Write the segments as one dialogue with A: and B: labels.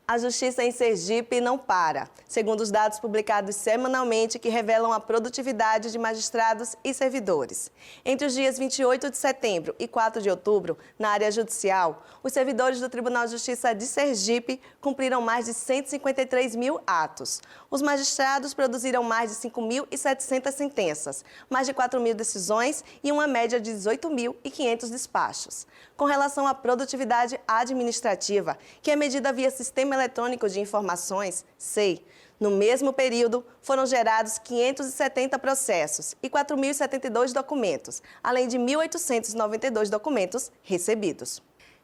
A: A justiça em Sergipe não para, segundo os dados publicados semanalmente que revelam a produtividade de magistrados e servidores. Entre os dias 28 de setembro e 4 de outubro, na área judicial, os servidores do Tribunal de Justiça de Sergipe cumpriram mais de 153 mil atos. Os magistrados produziram mais de 5.700 sentenças, mais de 4 mil decisões e uma média de 18.500 despachos. Com relação à produtividade administrativa, que é medida via Sistema Eletrônico de Informações, SEI, no mesmo período foram gerados 570 processos e 4.072 documentos, além de 1.892 documentos recebidos.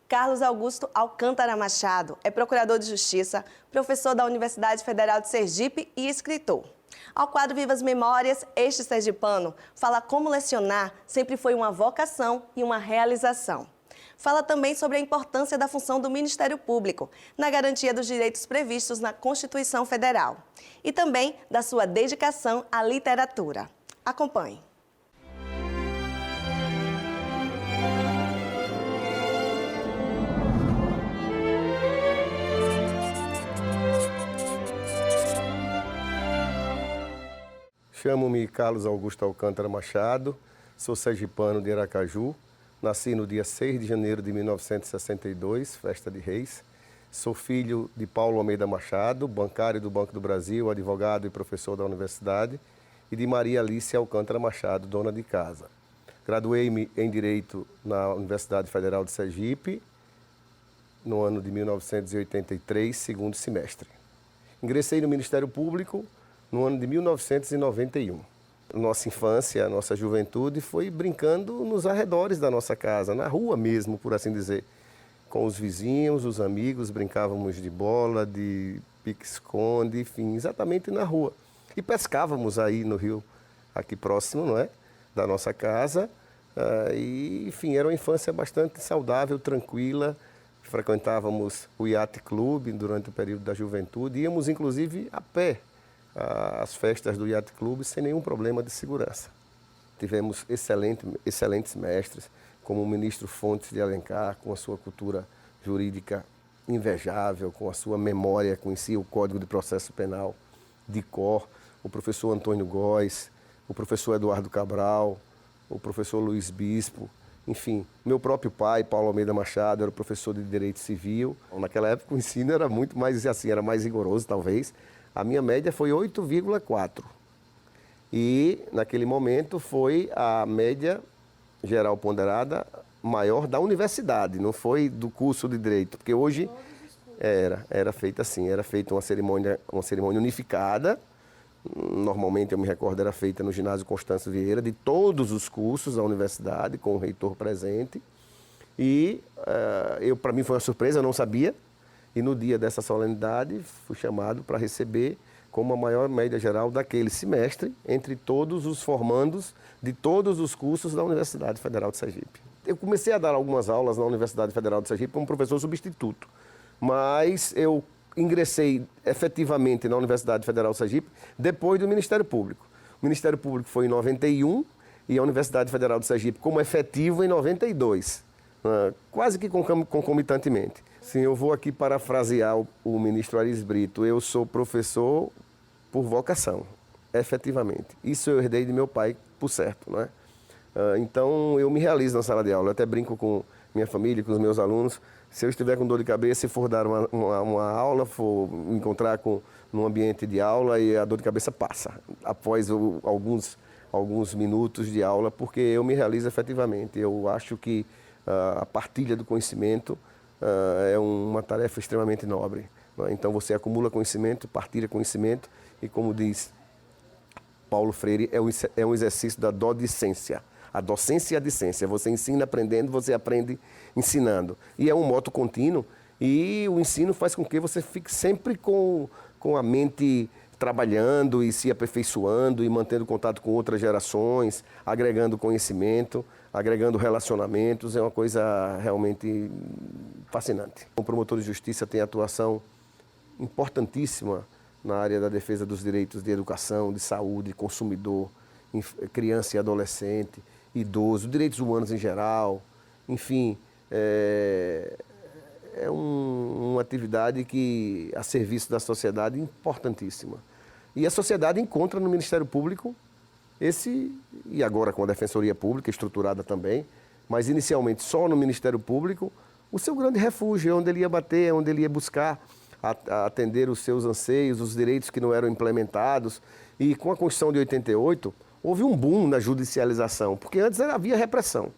A: Carlos Augusto Alcântara Machado é procurador de Justiça, professor da Universidade Federal de Sergipe e escritor. Ao quadro Vivas Memórias, este sergipano fala como lecionar sempre foi uma vocação e uma realização. Fala também sobre a importância da função do Ministério Público na garantia dos direitos previstos na Constituição Federal e também da sua dedicação à literatura. Acompanhe.
B: Chamo-me Carlos Augusto Alcântara Machado, sou sergipano de Aracaju. Nasci no dia 6 de janeiro de 1962, festa de Reis. Sou filho de Paulo Almeida Machado, bancário do Banco do Brasil, advogado e professor da universidade, e de Maria Alice Alcântara Machado, dona de casa. Graduei-me em Direito na Universidade Federal de Sergipe, no ano de 1983, segundo semestre. Ingressei no Ministério Público no ano de 1991. Nossa infância, nossa juventude foi brincando nos arredores da nossa casa, na rua mesmo, por assim dizer. Com os vizinhos, os amigos, brincávamos de bola, de pique-esconde, enfim, exatamente na rua. E pescávamos aí no rio, aqui próximo, não é? Da nossa casa. E, enfim, era uma infância bastante saudável, tranquila. Frequentávamos o Yacht Club durante o período da juventude. Íamos, inclusive, a pé as festas do Yacht Club sem nenhum problema de segurança. Tivemos excelentes mestres, como o ministro Fontes de Alencar, com a sua cultura jurídica invejável, com a sua memória, conhecia o Código de Processo Penal de cor, o professor Antônio Góes, o professor Eduardo Cabral, o professor Luiz Bispo, enfim, meu próprio pai, Paulo Almeida Machado, era professor de Direito Civil. Naquela época o ensino era muito mais, assim, era mais rigoroso, talvez. A minha média foi 8,4 e naquele momento foi a média geral ponderada maior da universidade, não foi do curso de Direito, porque hoje era feita assim, era feita uma cerimônia unificada, normalmente eu me recordo era feita no ginásio Constâncio Vieira, de todos os cursos da universidade, com o reitor presente, e para mim foi uma surpresa, eu não sabia. E no dia dessa solenidade, fui chamado para receber como a maior média geral daquele semestre, entre todos os formandos de todos os cursos da Universidade Federal de Sergipe. Eu comecei a dar algumas aulas na Universidade Federal de Sergipe como professor substituto, mas eu ingressei efetivamente na Universidade Federal de Sergipe depois do Ministério Público. O Ministério Público foi em 91 e a Universidade Federal de Sergipe como efetivo em 92, quase que concomitantemente. Sim, eu vou aqui parafrasear o ministro Aris Brito. Eu sou professor por vocação, efetivamente. Isso eu herdei de meu pai, por certo, não é? Então, eu me realizo na sala de aula. Eu até brinco com minha família, com os meus alunos. Se eu estiver com dor de cabeça e for dar uma aula, for me encontrar num ambiente de aula e a dor de cabeça passa, após alguns minutos de aula, porque eu me realizo efetivamente. Eu acho que a partilha do conhecimento é uma tarefa extremamente nobre. Então você acumula conhecimento, partilha conhecimento e, como diz Paulo Freire, é um exercício da docência. A docência e a discência. Você ensina aprendendo, você aprende ensinando. E é um moto contínuo e o ensino faz com que você fique sempre com a mente trabalhando e se aperfeiçoando e mantendo contato com outras gerações, agregando conhecimento, agregando relacionamentos, é uma coisa realmente fascinante. O promotor de justiça tem atuação importantíssima na área da defesa dos direitos de educação, de saúde, consumidor, criança e adolescente, idoso, direitos humanos em geral, enfim, é uma atividade que a serviço da sociedade importantíssima. E a sociedade encontra no Ministério Público e agora com a Defensoria Pública estruturada também, mas inicialmente só no Ministério Público, o seu grande refúgio, onde ele ia bater, onde ele ia buscar atender os seus anseios, os direitos que não eram implementados. E com a Constituição de 88, houve um boom na judicialização, porque antes havia repressão.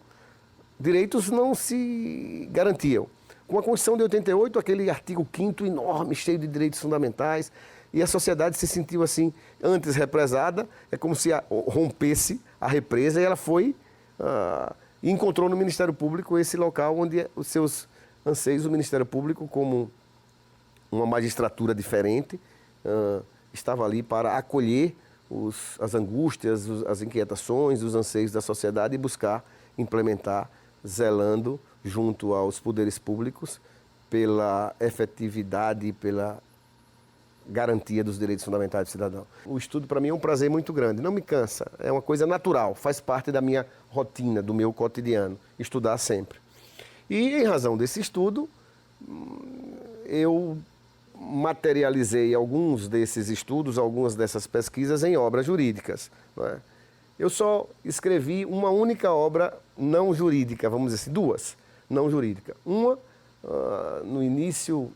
B: Direitos não se garantiam. Com a Constituição de 88, aquele artigo 5º enorme, cheio de direitos fundamentais, e a sociedade se sentiu assim, antes represada, é como se rompesse a represa, e ela foi e encontrou no Ministério Público esse local onde os seus anseios, o Ministério Público, como uma magistratura diferente, estava ali para acolher as angústias, as inquietações, os anseios da sociedade e buscar implementar, zelando junto aos poderes públicos pela efetividade e pela garantia dos direitos fundamentais do cidadão. O estudo para mim é um prazer muito grande, não me cansa, é uma coisa natural, faz parte da minha rotina, do meu cotidiano, estudar sempre. E em razão desse estudo, eu materializei alguns desses estudos, algumas dessas pesquisas em obras jurídicas, não é? Eu só escrevi uma única obra não jurídica, vamos dizer assim, duas não jurídicas. Uma, no início,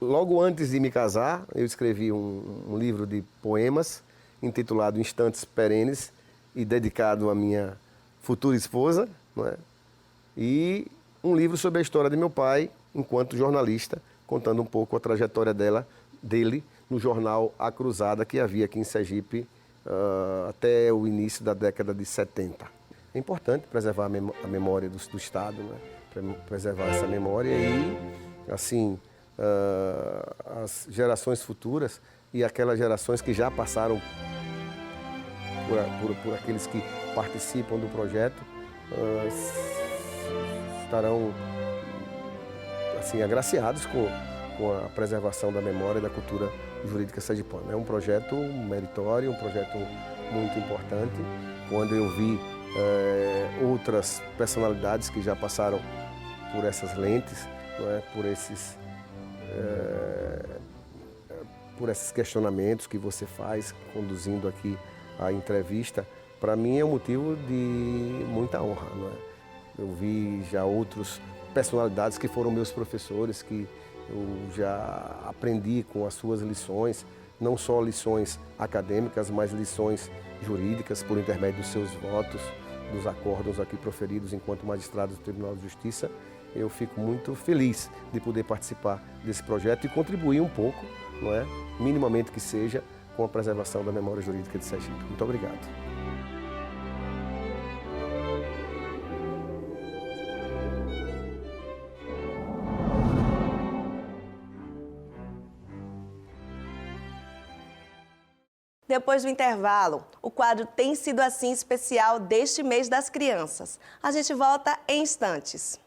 B: logo antes de me casar, eu escrevi um livro de poemas intitulado Instantes Perenes e dedicado à minha futura esposa, não é? E um livro sobre a história de meu pai enquanto jornalista, contando um pouco a trajetória dele no jornal A Cruzada, que havia aqui em Sergipe até o início da década de 70. É importante preservar a memória do Estado, né? Preservar essa memória e, assim, as gerações futuras e aquelas gerações que já passaram por aqueles que participam do projeto estarão assim, agraciados com a preservação da memória e da cultura jurídica sergipana. É um projeto meritório, um projeto muito importante. Quando eu vi outras personalidades que já passaram por essas lentes, não é? Por esses questionamentos que você faz conduzindo aqui a entrevista, para mim é um motivo de muita honra, não é? Eu vi já outras personalidades que foram meus professores, que eu já aprendi com as suas lições, não só lições acadêmicas, mas lições jurídicas por intermédio dos seus votos, dos acórdãos aqui proferidos enquanto magistrado do Tribunal de Justiça. Eu fico muito feliz de poder participar desse projeto e contribuir um pouco, não é? Minimamente que seja, com a preservação da memória jurídica de Sergipe. Muito obrigado.
A: Depois do intervalo, o quadro Tem Sido Assim especial deste mês das crianças. A gente volta em instantes.